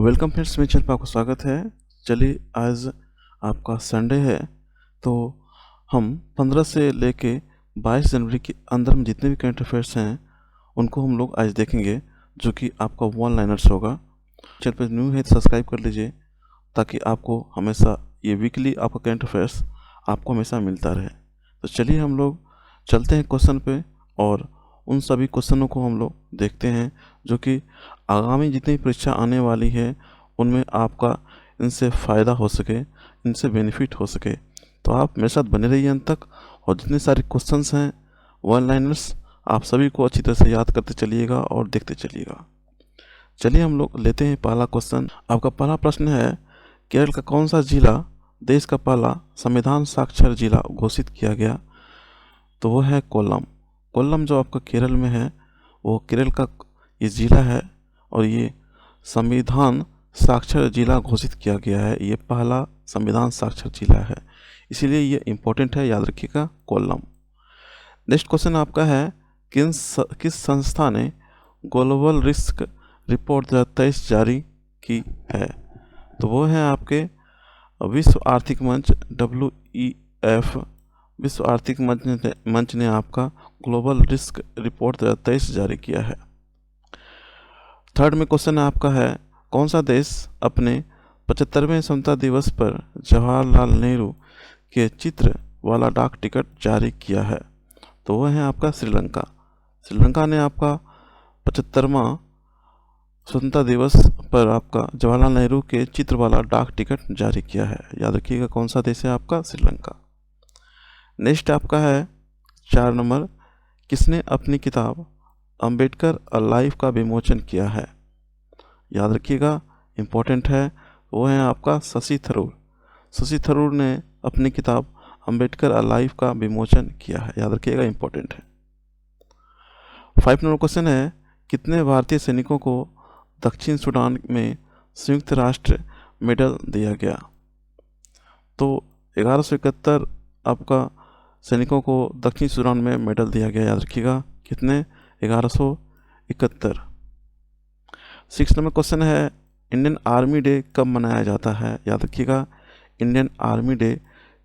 Welcome friends, मेरे channel पर आपका स्वागत है। चलिए, आज आपका संडे है, तो हम 15 से लेके 22 जनवरी के अंदर में जितने भी करंट अफेयर्स हैं उनको हम लोग आज देखेंगे, जो कि आपका वन लाइनर्स होगा। चैनल पर न्यू है तो सब्सक्राइब कर लीजिए, ताकि आपको हमेशा ये वीकली आपका करंट अफेयर्स आपको हमेशा मिलता रहे। तो चलिए हम लोग चलते हैं क्वेश्चन पे, और उन सभी क्वेश्चनों को हम लोग देखते हैं जो कि आगामी जितनी परीक्षा आने वाली है उनमें आपका इनसे फ़ायदा हो सके, इनसे बेनिफिट हो सके। तो आप मेरे साथ बने रहिए अंत तक, और जितने सारे क्वेश्चंस हैं वन लाइनर्स, आप सभी को अच्छी तरह से याद करते चलिएगा और देखते चलिएगा। चलिए हम लोग लेते हैं पहला क्वेश्चन। आपका पहला प्रश्न है, केरल का कौन सा जिला देश का पहला संविधान साक्षर जिला घोषित किया गया? तो वो है कोल्लम। कोल्लम जो आपका केरल में है, वो केरल का ये ज़िला है, और ये संविधान साक्षर जिला घोषित किया गया है। ये पहला संविधान साक्षर जिला है, इसीलिए ये इम्पोर्टेंट है, याद रखिएगा कोल्लम। नेक्स्ट क्वेश्चन आपका है, किस संस्था ने ग्लोबल रिस्क रिपोर्ट 2023 जारी की है? तो वो है आपके विश्व आर्थिक मंच WEF। विश्व आर्थिक मंच ने आपका ग्लोबल रिस्क रिपोर्ट 2023 जारी किया है। थर्ड में क्वेश्चन आपका है, कौन सा देश अपने 75वें स्वतंत्रता दिवस पर जवाहरलाल नेहरू के चित्र वाला डाक टिकट जारी किया है? तो वह है आपका श्रीलंका। श्रीलंका ने आपका 75वां स्वतंत्रता दिवस पर आपका जवाहरलाल नेहरू के चित्र वाला डाक टिकट जारी किया है। याद रखिएगा कौन सा देश है आपका, श्रीलंका। नेक्स्ट आपका है 4 नंबर, किसने अपनी किताब अंबेडकर अलाइव का विमोचन किया है? याद रखिएगा, इम्पोर्टेंट है, वो है आपका शशि थरूर। शशि थरूर ने अपनी किताब अंबेडकर अलाइव का विमोचन किया है। याद रखिएगा, इम्पोर्टेंट है। 5 नंबर क्वेश्चन है, कितने भारतीय सैनिकों को दक्षिण सूडान में संयुक्त राष्ट्र मेडल दिया गया? तो 1171 आपका सैनिकों को दक्षिण सूडान में मेडल दिया गया। याद रखिएगा, कितने? 1171। 6 नंबर क्वेश्चन है, इंडियन आर्मी डे कब मनाया जाता है? याद रखिएगा, इंडियन आर्मी डे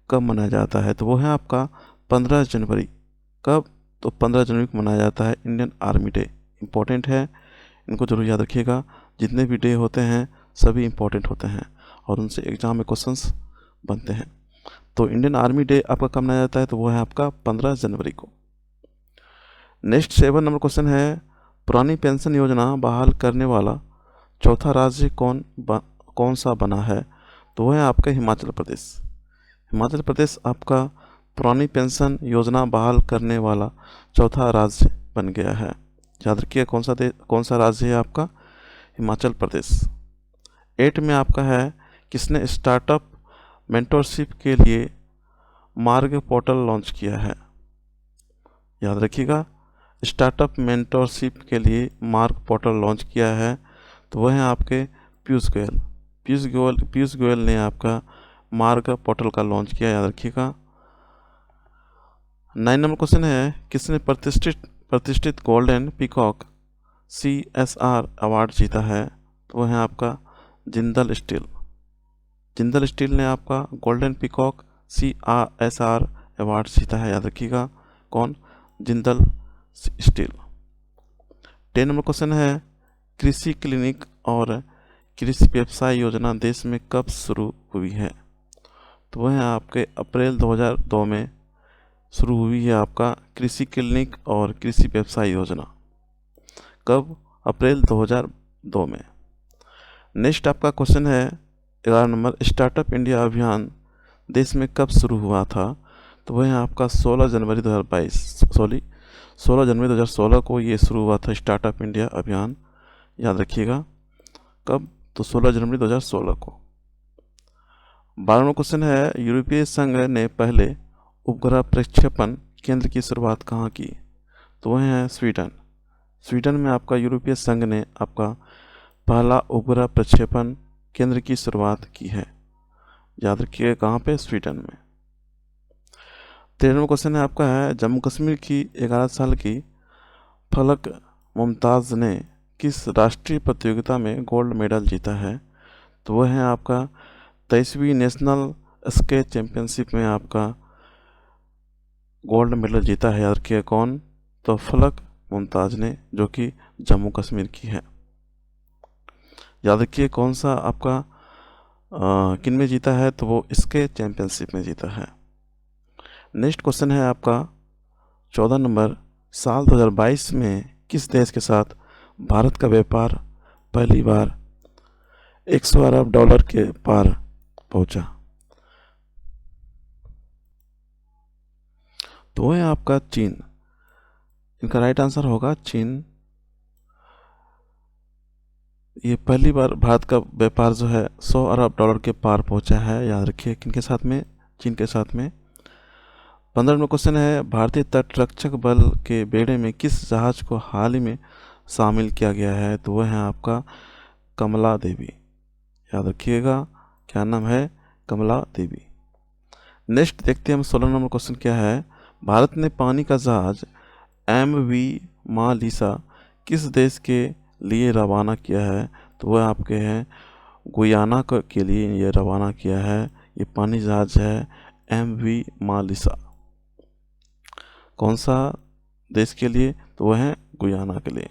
कब मनाया जाता है? तो वो है आपका 15 जनवरी। कब? तो 15 जनवरी को मनाया जाता है इंडियन आर्मी डे। इम्पोर्टेंट है, इनको जरूर याद रखिएगा। जितने भी डे होते हैं सभी इम्पोर्टेंट होते हैं, और उनसे एग्जाम में क्वेश्चंस बनते हैं। तो इंडियन आर्मी डे आपका कब मनाया जाता है? तो वो है आपका 15 जनवरी को। नेक्स्ट 7 नंबर क्वेश्चन है, पुरानी पेंशन योजना बहाल करने वाला चौथा राज्य कौन सा बना है? तो वो है आपका हिमाचल प्रदेश। हिमाचल प्रदेश आपका पुरानी पेंशन योजना बहाल करने वाला चौथा राज्य बन गया है। याद रखिए कौन सा राज्य है आपका, हिमाचल प्रदेश। 8 में आपका है, किसने स्टार्टअप मेंटरशिप के लिए मार्ग पोर्टल लॉन्च किया है? याद रखिएगा, स्टार्टअप मेंटरशिप के लिए मार्ग पोर्टल लॉन्च किया है। तो वह है आपके पीयूष गोयल। पीयूष गोयल ने आपका मार्ग पोर्टल का लॉन्च किया। याद रखिएगा। 9 नंबर क्वेश्चन है, किसने प्रतिष्ठित गोल्डन पीकॉक CSR अवार्ड जीता है? तो वह है आपका जिंदल स्टील। जिंदल स्टील ने आपका गोल्डन पीकॉक CSR अवार्ड जीता है। याद रखिएगा, कौन? जिंदल स्टील। 10 नंबर क्वेश्चन है, कृषि क्लिनिक और कृषि व्यवसाय योजना देश में कब शुरू हुई है? तो वह है आपके अप्रैल 2002 में शुरू हुई है आपका कृषि क्लिनिक और कृषि व्यवसाय योजना। कब? अप्रैल 2002 में। नेक्स्ट आपका क्वेश्चन है 11 नंबर, स्टार्टअप इंडिया अभियान देश में कब शुरू हुआ था? तो वह है आपका 16 जनवरी 2016 को ये शुरू हुआ था, स्टार्टअप इंडिया अभियान। याद रखिएगा, कब? तो 16 जनवरी 2016 को। 12वां क्वेश्चन है, यूरोपीय संघ ने पहले उपग्रह प्रक्षेपण केंद्र की शुरुआत कहाँ की? तो वह है स्वीडन। स्वीडन में आपका यूरोपीय संघ ने आपका पहला उपग्रह प्रक्षेपण केंद्र की शुरुआत की है। याद रखिएगा, कहाँ पे? स्वीडन में। 13वां क्वेश्चन है आपका है, जम्मू कश्मीर की 11 साल की फलक मुमताज़ ने किस राष्ट्रीय प्रतियोगिता में गोल्ड मेडल जीता है? तो वह है आपका 23वीं नेशनल स्केच चैंपियनशिप में आपका गोल्ड मेडल जीता है। याद रखिए कौन, तो फलक मुमताज़ ने, जो कि जम्मू कश्मीर की है। याद रखिए कौन सा आपका किन में जीता है, तो वो इसके चैंपियनशिप में जीता है। नेक्स्ट क्वेश्चन है आपका 14 नंबर, साल 2022 में किस देश के साथ भारत का व्यापार पहली बार 100 अरब डॉलर के पार पहुंचा? तो वो है आपका चीन। इनका राइट आंसर होगा चीन। ये पहली बार भारत का व्यापार जो है 100 अरब डॉलर के पार पहुंचा है। याद रखिए किनके साथ में, चीन के साथ में। 15 नंबर क्वेश्चन है, भारतीय तटरक्षक बल के बेड़े में किस जहाज को हाल ही में शामिल किया गया है? तो वह है आपका कमला देवी। याद रखिएगा क्या नाम है, कमला देवी। नेक्स्ट देखते हैं हम 16 नंबर क्वेश्चन क्या है, भारत ने पानी का जहाज MV मालिसा किस देश के लिए रवाना किया है? तो वह आपके हैं गुयाना के लिए ये रवाना किया है। ये पानी जहाज है MV मालिसा। कौन सा देश के लिए? तो वह है गुयाना के लिए।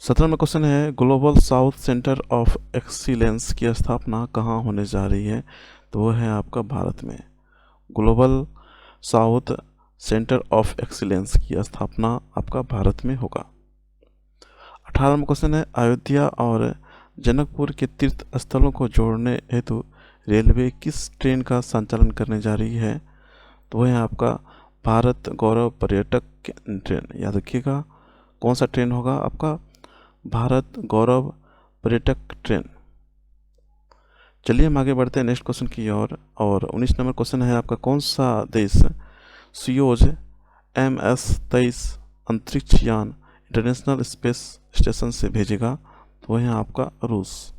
17 में क्वेश्चन है, global south centre of excellence की स्थापना कहाँ होने जा रही है? तो वह है आपका भारत में। Global south centre of excellence की स्थापना आपका भारत में होगा। 18 में क्वेश्चन है, अयोध्या और जनकपुर के तीर्थ स्थलों को जोड़ने हेतु रेलवे किस ट्रेन का संचालन करने जा रही है? तो वह है आपका भारत गौरव पर्यटक ट्रेन। याद रखिएगा कौन सा ट्रेन होगा आपका, भारत गौरव पर्यटक ट्रेन। चलिए हम आगे बढ़ते हैं नेक्स्ट क्वेश्चन की ओर। और 19 नंबर क्वेश्चन है आपका, कौन सा देश सोयूज MS-23 अंतरिक्ष यान इंटरनेशनल स्पेस स्टेशन से भेजेगा? तो वह है आपका रूस।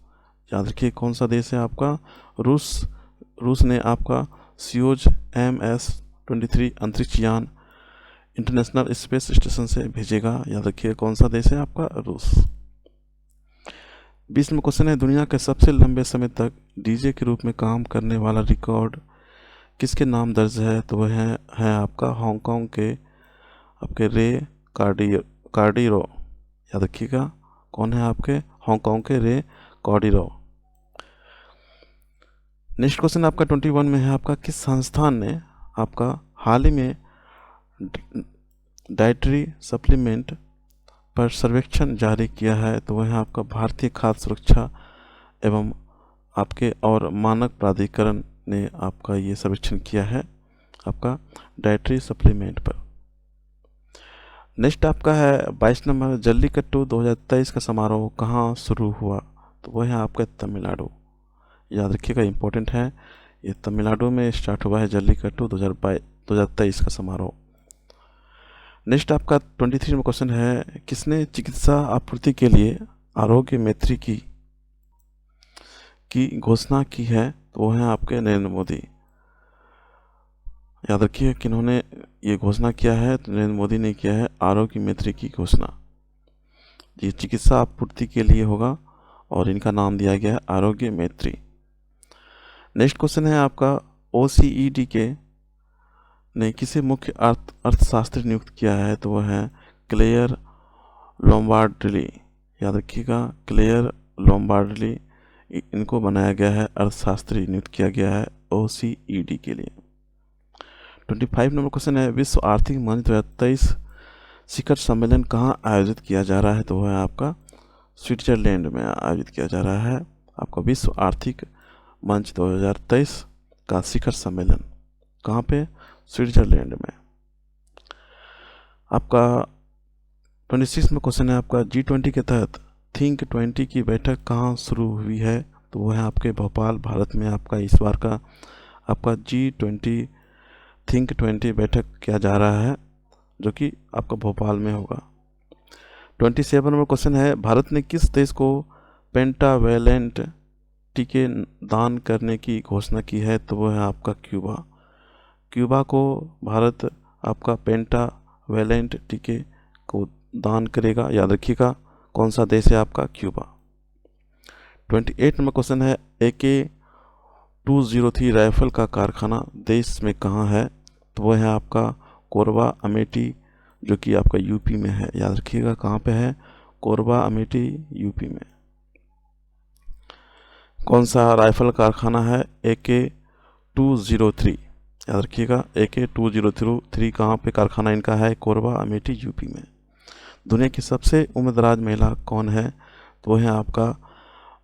याद रखिए कौन सा देश है आपका, रूस ने आपका सोयूज MS-23 अंतरिक्ष यान इंटरनेशनल स्पेस स्टेशन से भेजेगा। याद रखिए कौन सा देश है आपका, रूस। 20 में क्वेश्चन है, दुनिया के सबसे लंबे समय तक DJ के रूप में काम करने वाला रिकॉर्ड किसके नाम दर्ज है? तो वह है आपका हांगकांग के आपके रे कार्डिरो। याद रखिएगा कौन है आपके, हांगकांग के रे कार्डिरो। नेक्स्ट क्वेश्चन आपका 21 में है आपका, किस संस्थान ने आपका हाल ही में डाइटरी सप्लीमेंट पर सर्वेक्षण जारी किया है? तो वह है आपका भारतीय खाद्य सुरक्षा एवं आपके और मानक प्राधिकरण ने आपका ये सर्वेक्षण किया है आपका डाइटरी सप्लीमेंट पर। नेक्स्ट आपका है 22 नंबर, जल्लीकट्टू 2023 का समारोह कहाँ शुरू हुआ? तो वह है आपका तमिलनाडु। याद रखिएगा इंपॉर्टेंट है, ये तमिलनाडु में स्टार्ट हुआ है जल्लीकट्टू 2023 का समारोह। नेक्स्ट आपका 23 में क्वेश्चन है, किसने चिकित्सा आपूर्ति के लिए आरोग्य मैत्री की घोषणा की है? तो वो है आपके नरेंद्र मोदी। याद रखिए किन्होंने ये घोषणा किया है? तो नरेंद्र मोदी ने किया है आरोग्य मैत्री की घोषणा। ये चिकित्सा आपूर्ति के लिए होगा और इनका नाम दिया गया है आरोग्य मैत्री। नेक्स्ट क्वेश्चन है आपका, OCED के ने किसे मुख्य अर्थशास्त्री नियुक्त किया है? तो वह है क्लेयर लोम्बार्डली। याद रखिएगा क्लेयर लोम्बार्डली, इनको बनाया गया है अर्थशास्त्री नियुक्त किया गया है OCED के लिए। 25 नंबर क्वेश्चन है, विश्व आर्थिक मंच 2023 शिखर सम्मेलन कहाँ आयोजित किया जा रहा है? तो वह है आपका स्विट्जरलैंड में आयोजित किया जा रहा है आपका विश्व आर्थिक मंच 2023 का शिखर सम्मेलन। कहाँ पे? स्विट्जरलैंड में। आपका 26 में क्वेश्चन है आपका, G20 के तहत थिंक 20 की बैठक कहाँ शुरू हुई है? तो वह है आपके भोपाल, भारत में आपका इस बार का आपका G20 थिंक 20 बैठक किया जा रहा है, जो कि आपका भोपाल में होगा। 27 में क्वेश्चन है, भारत ने किस देश को पेंटावेलेंट टीके दान करने की घोषणा की है? तो वह है आपका क्यूबा। क्यूबा को भारत आपका पेंटावेलेंट टीके को दान करेगा। याद रखिएगा कौन सा देश है आपका, क्यूबा। 28 नंबर क्वेश्चन है AK-203 राइफल का कारखाना देश में कहाँ है? तो वो है आपका कोरबा अमेठी, जो कि आपका यूपी में है। याद रखिएगा कहाँ पे है, कोरबा अमेठी यूपी में। कौन सा राइफल कारखाना है? AK-203, याद रखिएगा AK-203 कहाँ पे कारखाना इनका है? कोरबा अमेठी यूपी में। दुनिया की सबसे उम्रदराज महिला कौन है? तो वो है आपका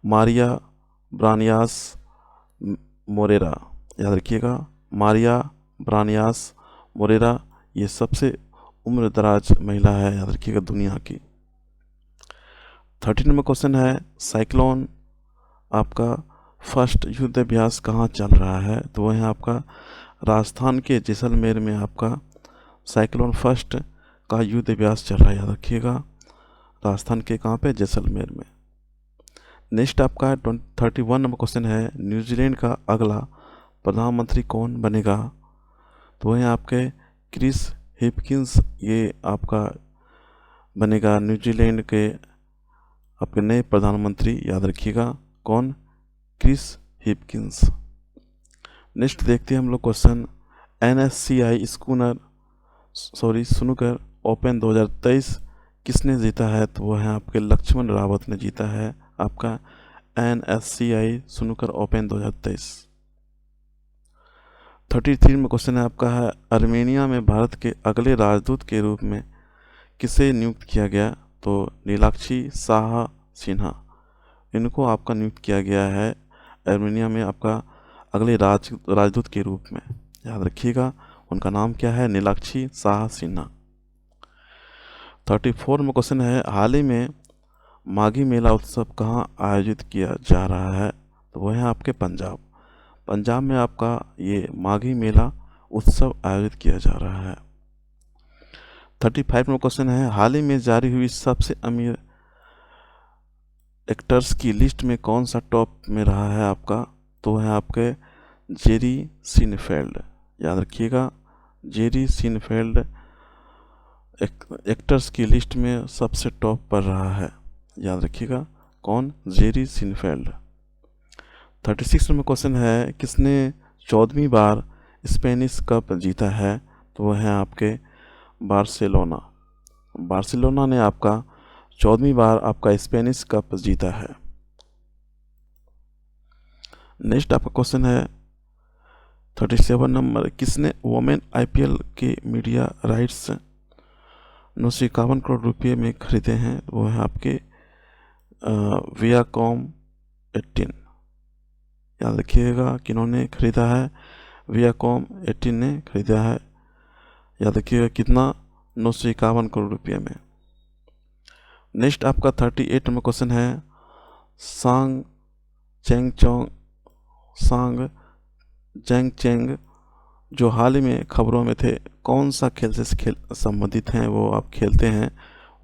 मारिया ब्रानियास मोरेरा। याद रखिएगा मारिया ब्रानियास मोरेरा, ये सबसे उम्रदराज महिला है, याद रखिएगा दुनिया की। 13 नंबर क्वेश्चन है साइक्लोन आपका फर्स्ट युद्ध अभ्यास कहाँ चल रहा है? तो वह है आपका राजस्थान के जैसलमेर में आपका साइक्लोन फर्स्ट का युद्ध अभ्यास चल रहा है, याद रखिएगा राजस्थान के कहाँ पे? जैसलमेर में। नेक्स्ट आपका 31 नंबर क्वेश्चन है न्यूजीलैंड का अगला प्रधानमंत्री कौन बनेगा? तो वह आपके क्रिस हिपकिंस, ये आपका बनेगा न्यूजीलैंड के आपके नए प्रधानमंत्री, याद रखिएगा कौन? Chris Hipkins. नेक्स्ट देखते हैं हम लोग क्वेश्चन NSCI स्नूकर ओपन 2023 किसने जीता है? तो वह है आपके लक्ष्मण रावत ने जीता है आपका NSCI स्नूकर ओपन 2023। 33 में क्वेश्चन है आपका है अर्मेनिया में भारत के अगले राजदूत के रूप में किसे नियुक्त किया गया? तो नीलाक्षी शाह सिन्हा, इनको आपका नियुक्त किया गया है अर्मेनिया में आपका अगले राजदूत के रूप में, याद रखिएगा उनका नाम क्या है? नीलाक्षी शाह सिन्हा। 34 में क्वेश्चन है हाल ही में माघी मेला उत्सव कहाँ आयोजित किया जा रहा है? तो वह है आपके पंजाब में आपका ये माघी मेला उत्सव आयोजित किया जा रहा है। 35 में क्वेश्चन है हाल ही में जारी हुई सबसे अमीर एक्टर्स की लिस्ट में कौन सा टॉप में रहा है आपका? तो है आपके जेरी सीनफेल्ड, याद रखिएगा जेरी सीनफेल्ड एक्टर्स की लिस्ट में सबसे टॉप पर रहा है, याद रखिएगा कौन? Jerry Seinfeld. 36 में क्वेश्चन है किसने 14वीं बार स्पेनिश कप जीता है? तो वह है आपके बार्सिलोना ने आपका 14वीं बार आपका स्पेनिश कप जीता है। नेक्स्ट आपका क्वेश्चन है 37 नंबर किसने वोमेन IPL के मीडिया राइट्स 951 करोड़ रुपये में खरीदे हैं? वो है आपके वियाकॉम 18, याद रखिएगा किन्होंने खरीदा है? वियाकॉम 18 ने खरीदा है, याद रखिएगा कितना? 951 करोड़ रुपये में। नेक्स्ट आपका 38 नंबर क्वेश्चन है सांग जैंग जो हाल ही में खबरों में थे, कौन सा खेल से संबंधित हैं? वो आप खेलते हैं,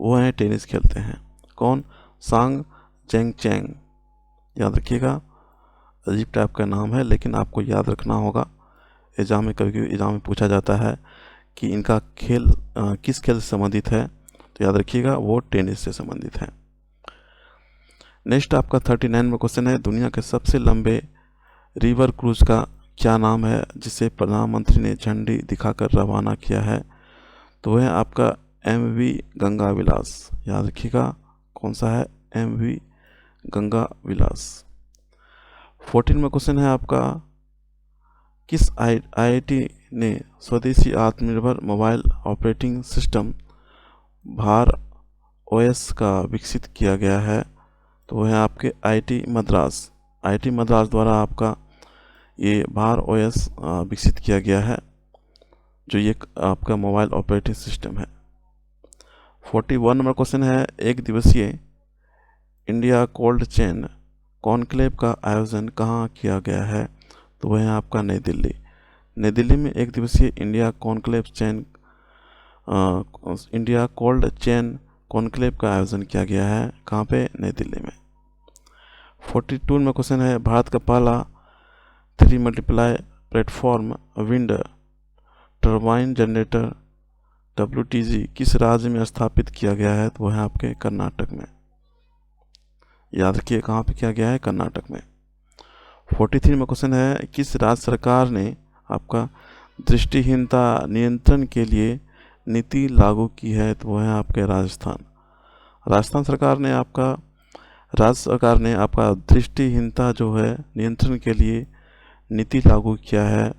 वो हैं टेनिस खेलते हैं। कौन? सांग चैंग, याद रखिएगा अजीब टाइप का नाम है, लेकिन आपको याद रखना होगा। एग्जाम में कभी एग्जाम में पूछा जाता है कि इनका खेल किस खेल से संबंधित है, तो याद रखिएगा वो टेनिस से संबंधित है। नेक्स्ट आपका 39 में क्वेश्चन है दुनिया के सबसे लंबे रिवर क्रूज का क्या नाम है जिसे प्रधानमंत्री ने झंडी दिखाकर रवाना किया है? तो वह है आपका MV गंगा विलास, याद रखिएगा कौन सा है? MV गंगा विलास। 14 में क्वेश्चन है आपका किस IIT ने स्वदेशी आत्मनिर्भर मोबाइल ऑपरेटिंग सिस्टम भार OS का विकसित किया गया है? तो वह है आपके IIT मद्रास द्वारा आपका ये भार OS विकसित किया गया है, जो ये आपका मोबाइल ऑपरेटिंग सिस्टम है। 41 नंबर क्वेश्चन है एक दिवसीय इंडिया कोल्ड चेन कॉन्क्लेव का आयोजन कहाँ किया गया है? तो वह है आपका नई दिल्ली में एक दिवसीय इंडिया कोल्ड चेन कॉन्क्लेव का आयोजन किया गया है, कहाँ पे? नई दिल्ली में। 42 में क्वेश्चन है भारत का पहला 3 multiply platform wind turbine generator WTG किस राज्य में स्थापित किया गया है? तो वह है आपके कर्नाटक में। याद रखिए कहाँ पे किया गया है, कर्नाटक में। 43 में क्वेश्चन है, किस राज्य सरकार ने आपका दृष्टिहीनता नियंत्रण के लिए नीति लागू की है? तो वो है आपके राजस्थान। राजस्थान सरकार ने आपका राज्य सरकार ने आपका दृष्टिहीनता जो है नियंत्रण के लिए नीति लागू किया है।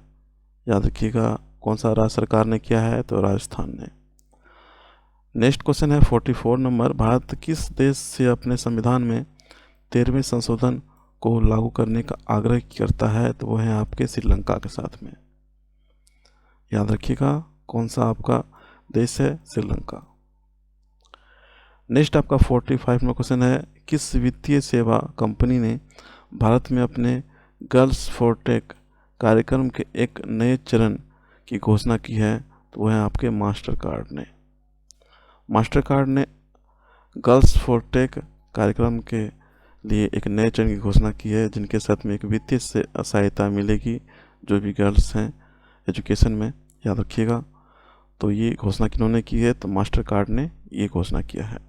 याद रखिएगा कौन सा राज्य सरकार ने किया है, तो राजस्थान ने। नेक्स्ट क्वेश्चन है 44 नंबर, भारत किस देश से अपने संविधान में 13वें संशोधन को लागू करने का आग्रह करता है? तो वो है आपके श्रीलंका के साथ में। याद रखिएगा कौन सा आपका देश है, श्रीलंका। नेक्स्ट आपका 45 में क्वेश्चन है, किस वित्तीय सेवा कंपनी ने भारत में अपने गर्ल्स फॉर टेक कार्यक्रम के एक नए चरण की घोषणा की है? तो वह है आपके मास्टर कार्ड ने। मास्टर कार्ड ने गर्ल्स फॉर टेक कार्यक्रम के लिए एक नए चरण की घोषणा की है, जिनके साथ में एक वित्तीय सहायता मिलेगी जो भी गर्ल्स हैं एजुकेशन में। याद रखिएगा तो ये घोषणा किन्होंने की है? तो मास्टर कार्ड ने ये घोषणा किया है।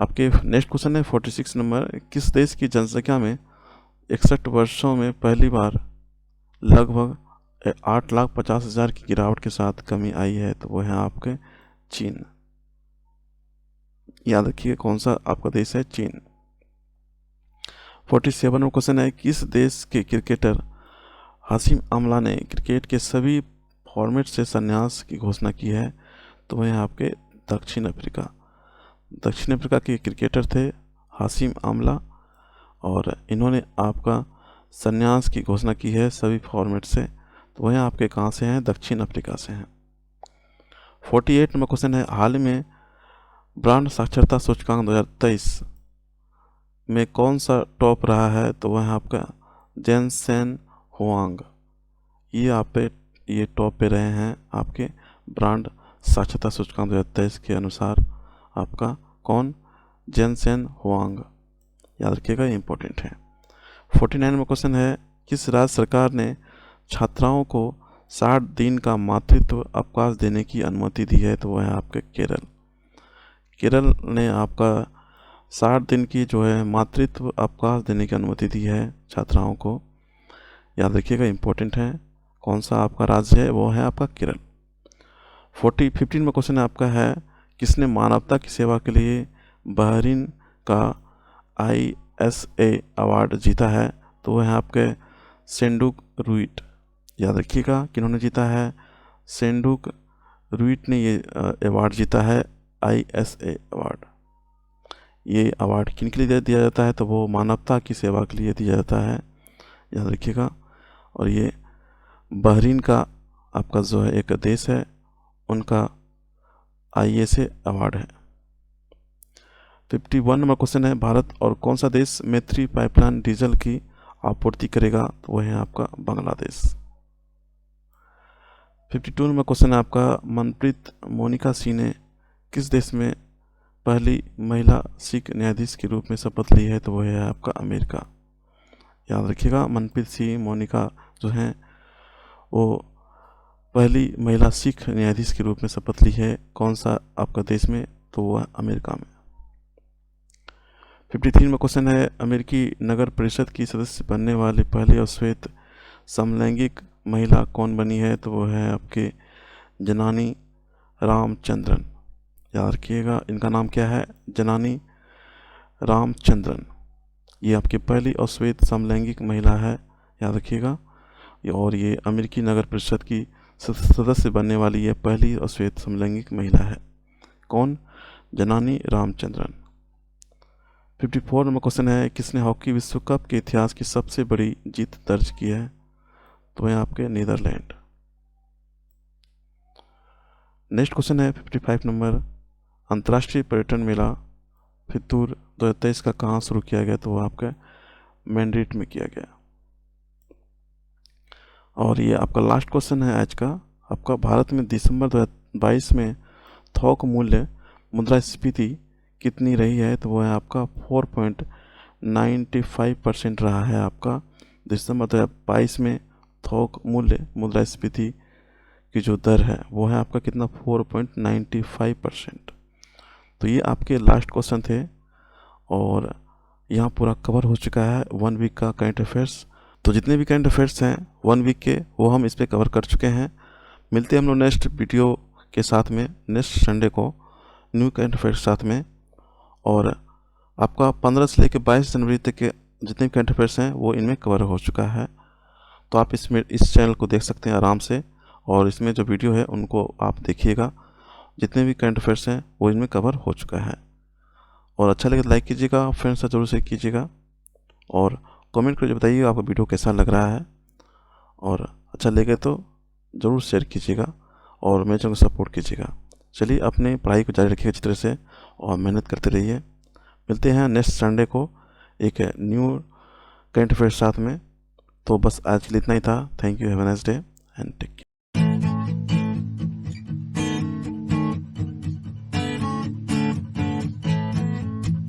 आपके नेक्स्ट क्वेश्चन है 46 नंबर, किस देश की जनसंख्या में 61 वर्षों में पहली बार लगभग 8,50,000 की गिरावट के साथ कमी आई है? तो वो है आपके चीन। याद रखिए कौन सा आपका देश है, चीन। 47 में क्वेश्चन है, किस देश के क्रिकेटर हाशिम आमला ने क्रिकेट के सभी फॉर्मेट से संन्यास की घोषणा की है? तो वह आपके दक्षिण अफ्रीका। दक्षिण अफ्रीका के क्रिकेटर थे हाशिम आमला, और इन्होंने आपका संन्यास की घोषणा की है सभी फॉर्मेट से। तो वह आपके कहाँ से हैं? दक्षिण अफ्रीका से हैं। 48 नंबर क्वेश्चन है, हाल में ब्रांड साक्षरता सूचकांक 2023 में कौन सा टॉप रहा है? तो वह आपका जेनसेन हुआंग। ये टॉप पे रहे हैं आपके ब्रांड साक्षरता सूचकांक 2023 के अनुसार। आपका कौन? Jensen Huang. याद रखिएगा ये इंपॉर्टेंट है। 49 में क्वेश्चन है, किस राज्य सरकार ने छात्राओं को 60 दिन का मातृत्व अवकाश देने की अनुमति दी है? तो वह है आपके केरल। केरल ने आपका 60 दिन की जो है मातृत्व अवकाश देने की अनुमति दी है छात्राओं को। याद रखिएगा इंपॉर्टेंट है। कौन सा आपका राज्य है? वो है आपका केरल। 15 में क्वेश्चन आपका है, किसने मानवता की सेवा के लिए बहरीन का ISA अवार्ड जीता है? तो वह है आपके सेंडुक रुइट। याद रखिएगा किन्होंने जीता है? सेंडुक रुइट ने ये अवार्ड जीता है, ISA अवार्ड। ये अवार्ड किन के लिए दिया जाता है? तो वो मानवता की सेवा के लिए दिया जाता है। याद रखिएगा। और ये बहरीन का आपका जो है एक देश है, उनका ISA अवार्ड है। 51 नंबर क्वेश्चन है, भारत और कौन सा देश मैत्री पाइपलाइन डीजल की आपूर्ति करेगा? तो वह है आपका बांग्लादेश। 52 नंबर क्वेश्चन है आपका, मनप्रीत मोनिका सिंह ने किस देश में पहली महिला सिख न्यायाधीश के रूप में शपथ ली है? तो वह है आपका अमेरिका। याद रखिएगा मनप्रीत सिंह मोनिका जो हैं वो पहली महिला सिख न्यायाधीश के रूप में शपथ ली है। कौन सा आपका देश में? तो वह अमेरिका में। 53 में क्वेश्चन है, अमेरिकी नगर परिषद की सदस्य बनने वाली पहली और श्वेत समलैंगिक महिला कौन बनी है? तो वो है आपके जनानी रामचंद्रन। याद रखिएगा इनका नाम क्या है? जनानी रामचंद्रन। ये आपकी पहली और श्वेत समलैंगिक महिला है। याद रखिएगा। और ये अमेरिकी नगर परिषद की सदस्य बनने वाली ये पहली और श्वेत समलैंगिक महिला है। कौन? जनानी रामचंद्रन। 54 नंबर क्वेश्चन है, किसने हॉकी विश्व कप के इतिहास की सबसे बड़ी जीत दर्ज की है? तो है आपके नीदरलैंड। नेक्स्ट क्वेश्चन है 55 नंबर, अंतर्राष्ट्रीय पर्यटन मेला फितूर 2023 का कहाँ शुरू किया गया? तो वो आपका मैड्रिड में किया गया। और ये आपका लास्ट क्वेश्चन है आज का आपका, भारत में दिसंबर 2022 में थोक मूल्य मुद्रास्फीति कितनी रही है? तो वो है आपका 4.95% रहा है आपका दिसंबर 2022 में। थोक मूल्य मुद्रास्फीति की जो दर है वो है आपका कितना? 4.95%। तो ये आपके लास्ट क्वेश्चन थे और यहाँ पूरा कवर हो चुका है 1 वीक का करंट अफेयर्स। तो जितने भी करंट अफेयर्स हैं 1 वीक के वो हम इस पर कवर कर चुके हैं। मिलते हैं हम लोग नेक्स्ट वीडियो के साथ में नेक्स्ट संडे को न्यू करंट अफेयर्स के साथ में। और आपका 15 से लेकर 22 जनवरी तक के जितने भी करंट अफेयर्स हैं वो इनमें कवर हो चुका है। तो आप इस चैनल को देख सकते हैं आराम से, और इसमें जो वीडियो है उनको आप देखिएगा। जितने भी करंट अफेयर्स हैं वो इनमें कवर हो चुका है। और अच्छा लगे तो लाइक कीजिएगा, फ्रेंड्स से जरूर शेयर कीजिएगा, और कमेंट करके बताइए आपको वीडियो कैसा लग रहा है। और अच्छा लगे तो ज़रूर शेयर कीजिएगा और मेरे चैनल को सपोर्ट कीजिएगा। चलिए अपने पढ़ाई को जारी रखिएगा अच्छी तरह से और मेहनत करते रहिए। मिलते हैं नेक्स्ट संडे को एक न्यू करंट अफेयर्स साथ में। तो बस आज के लिए इतना ही था। Thank you, have a nice day and take care.